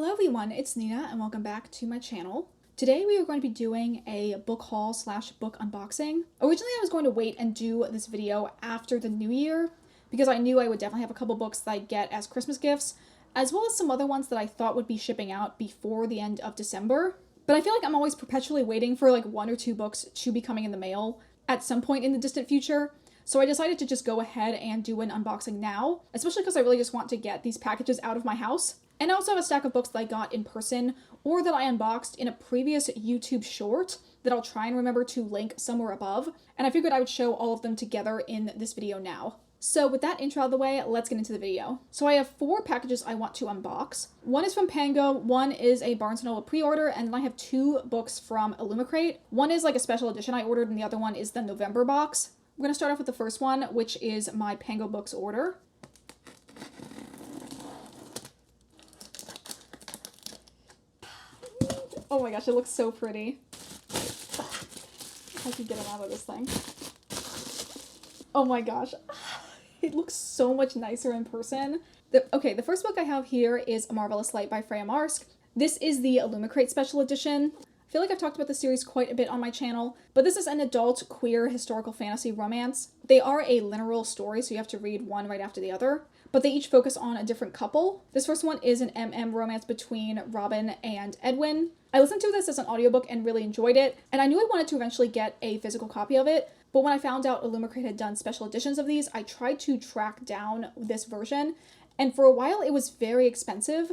Hello everyone, it's Nina and welcome back to my channel. Today we are going to be doing a book haul slash book unboxing. Originally I was going to wait and do this video after the new year because I knew I would definitely have a couple books that I get as Christmas gifts, as well as some other ones that I thought would be shipping out before the end of December. But I feel like I'm always perpetually waiting for like one or two books to be coming in the mail at some point in the distant future. So I decided to just go ahead and do an unboxing now, especially because I really just want to get these packages out of my house. And I also have a stack of books that I got in person or that I unboxed in a previous YouTube short that I'll try and remember to link somewhere above. And I figured I would show all of them together in this video now. So with that intro out of the way, let's get into the video. So I have 4 packages I want to unbox. One is from Pango, one is a Barnes & Noble pre-order, and then I have 2 books from Aluma. One is like a special edition I ordered and the other one is the November box. I'm going to start off with the first one, which is my Pango Books order. Oh my gosh, it looks so pretty. If I could get him out of this thing. Oh my gosh. It looks so much nicer in person. The first book I have here is A Marvelous Light by Freya Marske. This is the Aluma special edition. I feel like I've talked about the series quite a bit on my channel, but this is an adult queer historical fantasy romance. They are a lineal story, so you have to read one right after the other, but they each focus on a different couple. This first one is an romance between Robin and Edwin. I listened to this as an audiobook and really enjoyed it, and I knew I wanted to eventually get a physical copy of it, but when I found out Aluma had done special editions of these, I tried to track down this version, and for a while it was very expensive,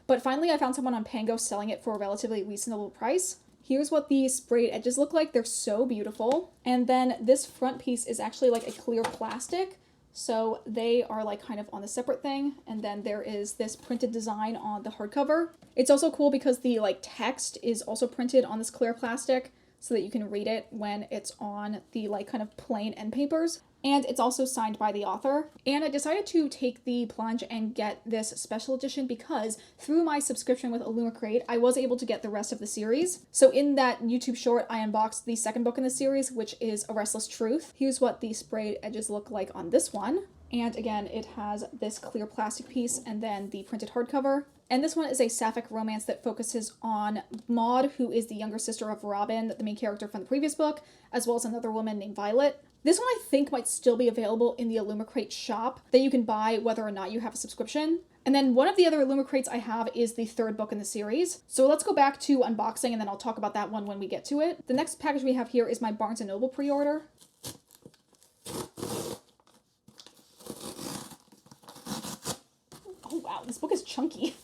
but finally I found someone on Pango selling it for a relatively reasonable price. Here's what the sprayed edges look like. They're so beautiful. And then this front piece is actually like a clear plastic. So they are like kind of on a separate thing. And then there is this printed design on the hardcover. It's also cool because the like text is also printed on this clear plastic so that you can read it when it's on the like kind of plain end papers. And it's also signed by the author. And I decided to take the plunge and get this special edition because through my subscription with Aluma, I was able to get the rest of the series. So in that YouTube short, I unboxed the second book in the series, which is A Restless Truth. Here's what the sprayed edges look like on this one. And again, it has this clear plastic piece and then the printed hardcover. And this one is a sapphic romance that focuses on Maud, who is the younger sister of Robin, the main character from the previous book, as well as another woman named Violet. This one I think might still be available in the Aluma shop that you can buy whether or not you have a subscription. And then one of the other Aluma I have is the third book in the series. So let's go back to unboxing and then I'll talk about that one when we get to it. The next package we have here is my Barnes & Noble pre-order. Oh wow, this book is chunky.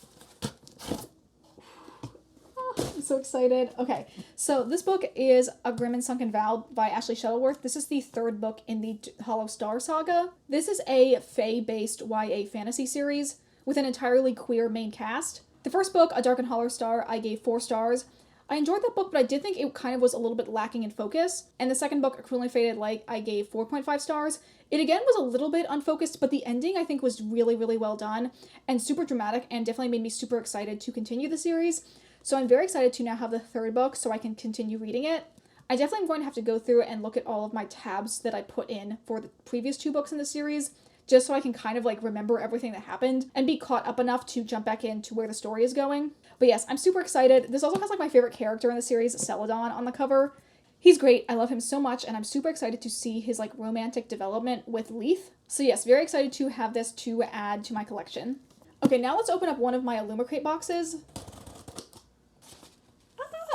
I'm so excited. Okay, so this book is A Grim and Sunken Vow by Ashley Shuttleworth. This is the third book in the Hollow Star saga. This is a fae-based YA fantasy series with an entirely queer main cast. The first book, A Dark and Hollow Star, I gave 4 stars. I enjoyed that book, but I did think it kind of was a little bit lacking in focus. And the second book, A Cruelly Fated Light, I gave 4.5 stars. It again was a little bit unfocused, but the ending I think was really, really well done and super dramatic and definitely made me super excited to continue the series. So I'm very excited to now have the third book so I can continue reading it. I definitely am going to have to go through and look at all of my tabs that I put in for the previous 2 books in the series, just so I can kind of like remember everything that happened and be caught up enough to jump back into where the story is going. But yes, I'm super excited. This also has like my favorite character in the series, Celadon, on the cover. He's great. I love him so much and I'm super excited to see his like romantic development with Leith. So yes, very excited to have this to add to my collection. Okay, now let's open up one of my Aluma boxes.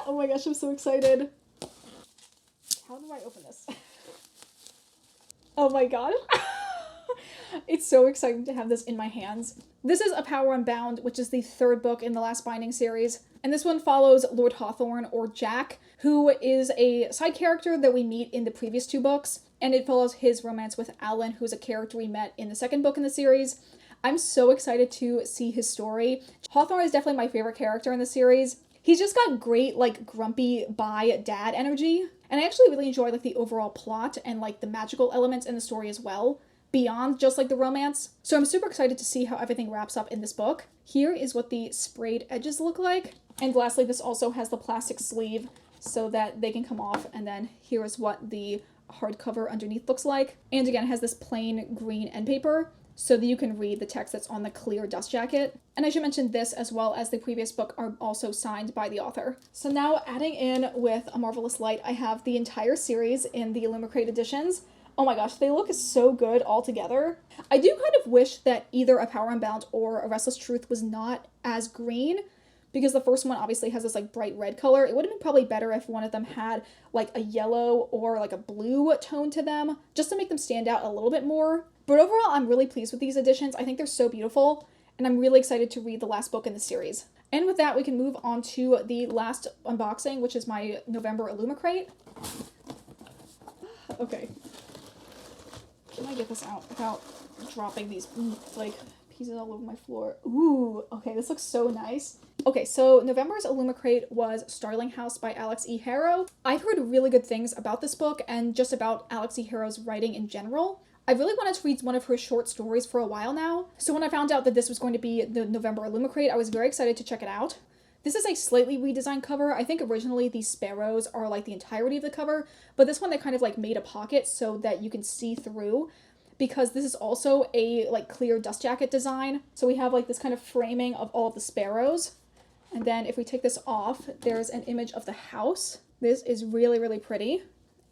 Oh my gosh, I'm so excited. How do I open this? Oh my god. It's so exciting to have this in my hands. This is A Power Unbound, which is the third book in the Last Binding series. And this one follows Lord Hawthorne, or Jack, who is a side character that we meet in the previous 2 books. And it follows his romance with Alan, who's a character we met in the second book in the series. I'm so excited to see his story. Hawthorne is definitely my favorite character in the series. He's just got great, like, grumpy bi dad energy. And I actually really enjoy, like, the overall plot and, like, the magical elements in the story as well, beyond just, like, the romance. So I'm super excited to see how everything wraps up in this book. Here is what the sprayed edges look like. And lastly, this also has the plastic sleeve so that they can come off. And then here is what the hardcover underneath looks like. And again, it has this plain green end paper. so that you can read the text that's on the clear dust jacket. And I should mention this, as well as the previous book, are also signed by the author. So now adding in with A Marvelous Light, I have the entire series in the Illumicrate editions. Oh my gosh, they look so good all together. I do kind of wish that either A Power Unbound or A Restless Truth was not as green, because the first one obviously has this like bright red color. It would have been probably better if one of them had like a yellow or like a blue tone to them, just to make them stand out a little bit more. But overall, I'm really pleased with these editions. I think they're so beautiful, and I'm really excited to read the last book in the series. And with that, we can move on to the last unboxing, which is my November Illumicrate. Okay. Can I get this out without dropping these like pieces all over my floor? Ooh, okay, this looks so nice. Okay, so November's Illumicrate was Starling House by Alex E. Harrow. I've heard really good things about this book and just about Alex E. Harrow's writing in general. I really wanted to read one of her short stories for a while now, so when I found out that this was going to be the November Illumicrate, I was very excited to check it out. This is a slightly redesigned cover. I think originally these sparrows are like the entirety of the cover, but this one they kind of like made a pocket so that you can see through, because this is also a like clear dust jacket design. So we have like this kind of framing of all of the sparrows. And then if we take this off, there's an image of the house. This is really, really pretty.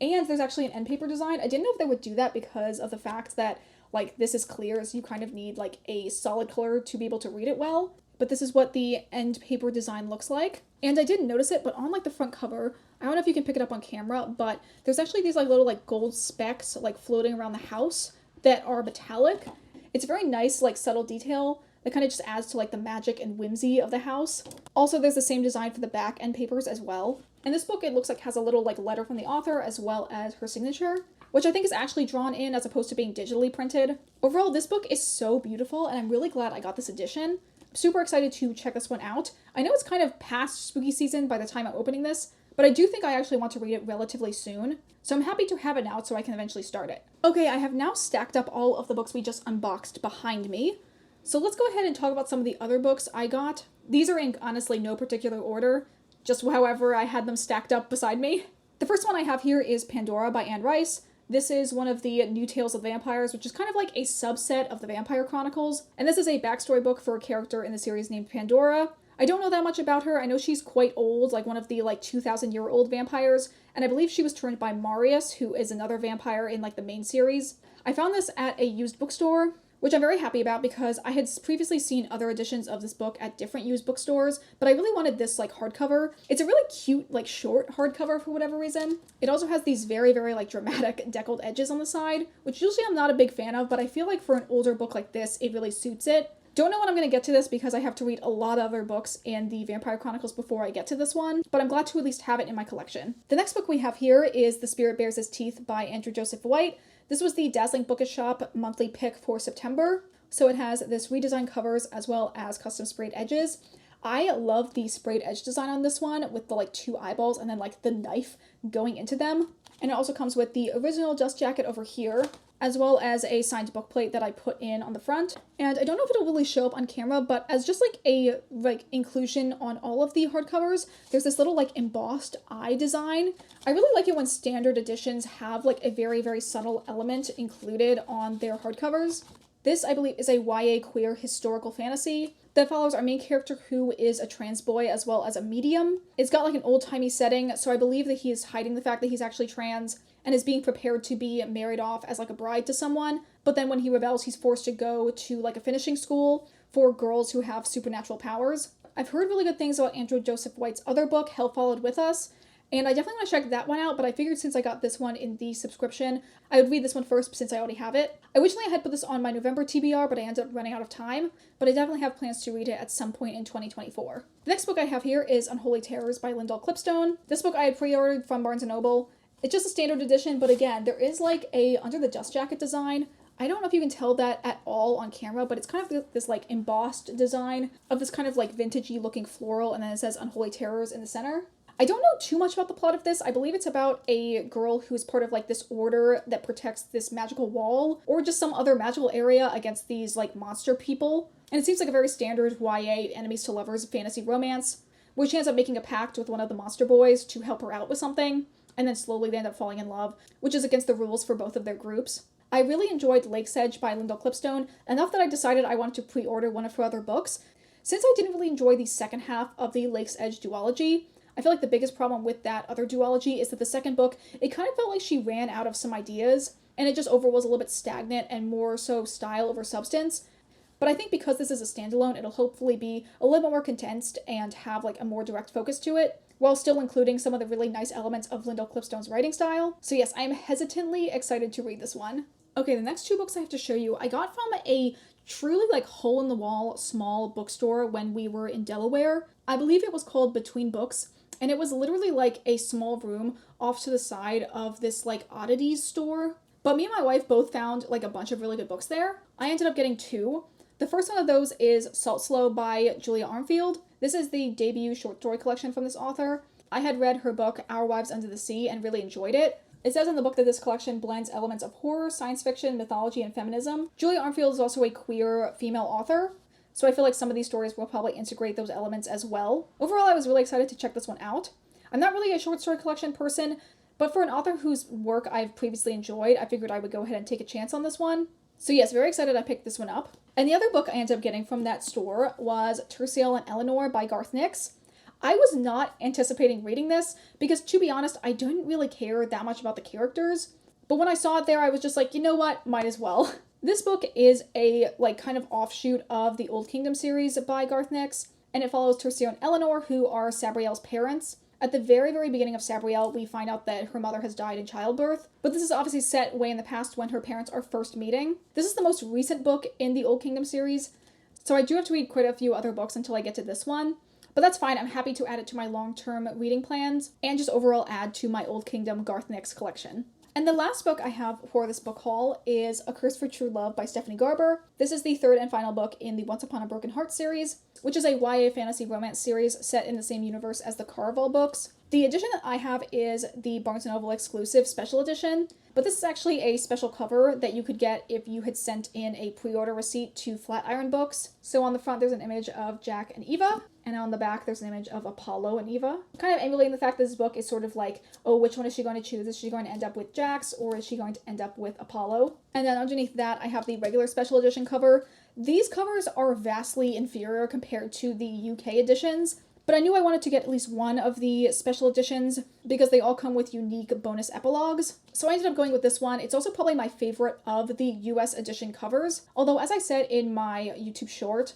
And there's actually an end paper design. I didn't know if they would do that because of the fact that like this is clear, so you kind of need like a solid color to be able to read it well. But this is what the end paper design looks like. And I didn't notice it, but on like the front cover, I don't know if you can pick it up on camera, but there's actually these like little like gold specks like floating around the house that are metallic. It's a very nice like subtle detail that kind of just adds to like the magic and whimsy of the house. Also, there's the same design for the back end papers as well. And this book, it looks like has a little like letter from the author as well as her signature, which I think is actually drawn in as opposed to being digitally printed. Overall, this book is so beautiful, and I'm really glad I got this edition. I'm super excited to check this one out. I know it's kind of past spooky season by the time I'm opening this, but I do think I actually want to read it relatively soon. So I'm happy to have it now so I can eventually start it. Okay, I have now stacked up all of the books we just unboxed behind me. So let's go ahead and talk about some of the other books I got. These are in honestly no particular order, just however I had them stacked up beside me. The first one I have here is Pandora by Anne Rice. This is one of the New Tales of Vampires, which is kind of like a subset of the Vampire Chronicles. And this is a backstory book for a character in the series named Pandora. I don't know that much about her. I know she's quite old, like one of the like 2,000-year-old vampires. And I believe she was turned by Marius, who is another vampire in like the main series. I found this at a used bookstore, which I'm very happy about because I had previously seen other editions of this book at different used bookstores, but I really wanted this like hardcover. It's a really cute like short hardcover for whatever reason. It also has these very, very like dramatic deckled edges on the side, which usually I'm not a big fan of, but I feel like for an older book like this, it really suits it. Don't know when I'm going to get to this because I have to read a lot of other books in the Vampire Chronicles before I get to this one, but I'm glad to at least have it in my collection. The next book we have here is The Spirit Bears His Teeth by Andrew Joseph White. This was the Dazzling Bookish Shop monthly pick for September. So it has this redesigned covers as well as custom sprayed edges. I love the sprayed edge design on this one with the like two eyeballs and then like the knife going into them. And it also comes with the original dust jacket over here, as well as a signed book plate that I put in on the front. And I don't know if it'll really show up on camera, but as just like a like inclusion on all of the hardcovers, there's this little like embossed eye design. I really like it when standard editions have like a very, very subtle element included on their hardcovers. This, I believe, is a YA queer historical fantasy that follows our main character who is a trans boy as well as a medium. It's got like an old-timey setting, so I believe that he is hiding the fact that he's actually trans and is being prepared to be married off as like a bride to someone. But then when he rebels, he's forced to go to like a finishing school for girls who have supernatural powers. I've heard really good things about Andrew Joseph White's other book, Hell Followed With Us, and I definitely want to check that one out, but I figured since I got this one in the subscription, I would read this one first since I already have it. Originally I had put this on my November TBR, but I ended up running out of time, but I definitely have plans to read it at some point in 2024. The next book I have here is Unholy Terrors by Lyndall Clipstone. This book I had pre-ordered from Barnes & Noble. It's just a standard edition, but again, there is like a under the dust jacket design. I don't know if you can tell that at all on camera, but it's kind of this like embossed design of this kind of like vintagey looking floral, and then it says Unholy Terrors in the center. I don't know too much about the plot of this. I believe it's about a girl who's part of like this order that protects this magical wall or just some other magical area against these like monster people. And it seems like a very standard YA enemies to lovers fantasy romance, where she ends up making a pact with one of the monster boys to help her out with something, and then slowly they end up falling in love, which is against the rules for both of their groups. I really enjoyed Lake's Edge by Lyndall Clipstone, enough that I decided I wanted to pre-order one of her other books. Since I didn't really enjoy the second half of the Lake's Edge duology, I feel like the biggest problem with that other duology is that the second book, it kind of felt like she ran out of some ideas, and it just overall was a little bit stagnant and more so style over substance. But I think because this is a standalone, it'll hopefully be a little bit more condensed and have like a more direct focus to it, while still including some of the really nice elements of Lyndall Clipstone's writing style. So yes, I am hesitantly excited to read this one. Okay, the next two books I have to show you, I got from a truly like hole-in-the-wall small bookstore when we were in Delaware. I believe it was called Between Books, and it was literally like a small room off to the side of this like oddities store. But me and my wife both found like a bunch of really good books there. I ended up getting two. The first one of those is Salt Slow by Julia Armfield. This is the debut short story collection from this author. I had read her book Our Wives Under the Sea and really enjoyed it. It says in the book that this collection blends elements of horror, science fiction, mythology, and feminism. Julia Armfield is also a queer female author, so I feel like some of these stories will probably integrate those elements as well. Overall, I was really excited to check this one out. I'm not really a short story collection person, but for an author whose work I've previously enjoyed, I figured I would go ahead and take a chance on this one. So yes, very excited I picked this one up. And the other book I ended up getting from that store was Terciel and Eleanor by Garth Nix. I was not anticipating reading this because, to be honest, I didn't really care that much about the characters. But when I saw it there, I was just like, you know what, might as well. This book is a like kind of offshoot of the Old Kingdom series by Garth Nix, and it follows Terciel and Eleanor, who are Sabriel's parents. At the very, very beginning of Sabriel, we find out that her mother has died in childbirth, but this is obviously set way in the past when her parents are first meeting. This is the most recent book in the Old Kingdom series, so I do have to read quite a few other books until I get to this one. But that's fine, I'm happy to add it to my long-term reading plans, and just overall add to my Old Kingdom Garth Nix collection. And the last book I have for this book haul is A Curse for True Love by Stephanie Garber. This is the third and final book in the Once Upon a Broken Heart series, which is a YA fantasy romance series set in the same universe as the Caraval books. The edition that I have is the Barnes & Noble exclusive special edition, but this is actually a special cover that you could get if you had sent in a pre-order receipt to Flatiron Books. So on the front there's an image of Jack and Eva, and on the back there's an image of Apollo and Eva. Kind of emulating the fact that this book is sort of like, oh, which one is she going to choose? Is she going to end up with Jax, or is she going to end up with Apollo? And then underneath that I have the regular special edition cover. These covers are vastly inferior compared to the UK editions, but I knew I wanted to get at least one of the special editions because they all come with unique bonus epilogues. So I ended up going with this one. It's also probably my favorite of the US edition covers. Although, as I said in my YouTube short,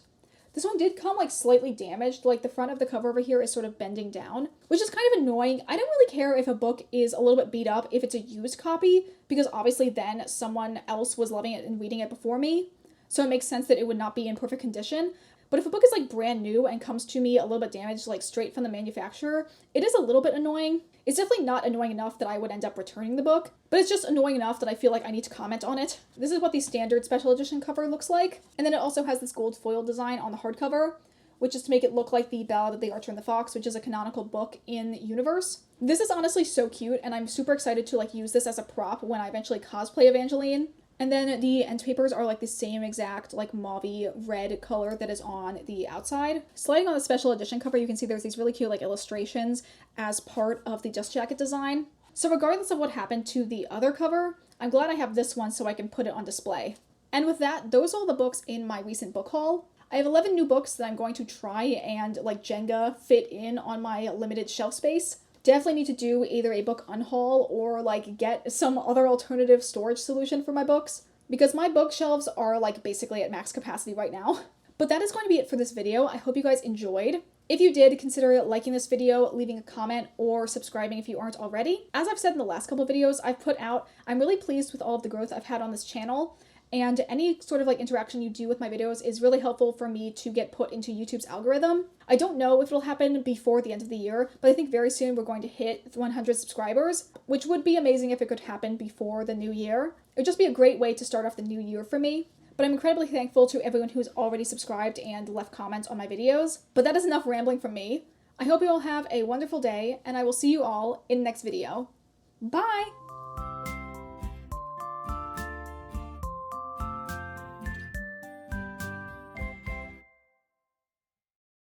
this one did come like slightly damaged. Like the front of the cover over here is sort of bending down, which is kind of annoying. I don't really care if a book is a little bit beat up if it's a used copy, because obviously then someone else was loving it and reading it before me. So it makes sense that it would not be in perfect condition. But if a book is like brand new and comes to me a little bit damaged, like straight from the manufacturer, it is a little bit annoying. It's definitely not annoying enough that I would end up returning the book, but it's just annoying enough that I feel like I need to comment on it. This is what the standard special edition cover looks like. And then it also has this gold foil design on the hardcover, which is to make it look like the Ballad of the Archer and the Fox, which is a canonical book in the universe. This is honestly so cute, and I'm super excited to like use this as a prop when I eventually cosplay Evangeline. And then the end papers are like the same exact like mauve red color that is on the outside. Sliding on the special edition cover, you can see there's these really cute like illustrations as part of the dust jacket design. So regardless of what happened to the other cover, I'm glad I have this one so I can put it on display. And with that, those are all the books in my recent book haul. I have 11 new books that I'm going to try and like Jenga fit in on my limited shelf space. Definitely need to do either a book unhaul or like get some other alternative storage solution for my books, because my bookshelves are like basically at max capacity right now. But that is going to be it for this video. I hope you guys enjoyed. If you did, consider liking this video, leaving a comment, or subscribing if you aren't already. As I've said in the last couple videos I've put out, I'm really pleased with all of the growth I've had on this channel. And any sort of like interaction you do with my videos is really helpful for me to get put into YouTube's algorithm. I don't know if it'll happen before the end of the year, but I think very soon we're going to hit 100 subscribers, which would be amazing if it could happen before the new year. It would just be a great way to start off the new year for me. But I'm incredibly thankful to everyone who's already subscribed and left comments on my videos. But that is enough rambling from me. I hope you all have a wonderful day, and I will see you all in the next video. Bye!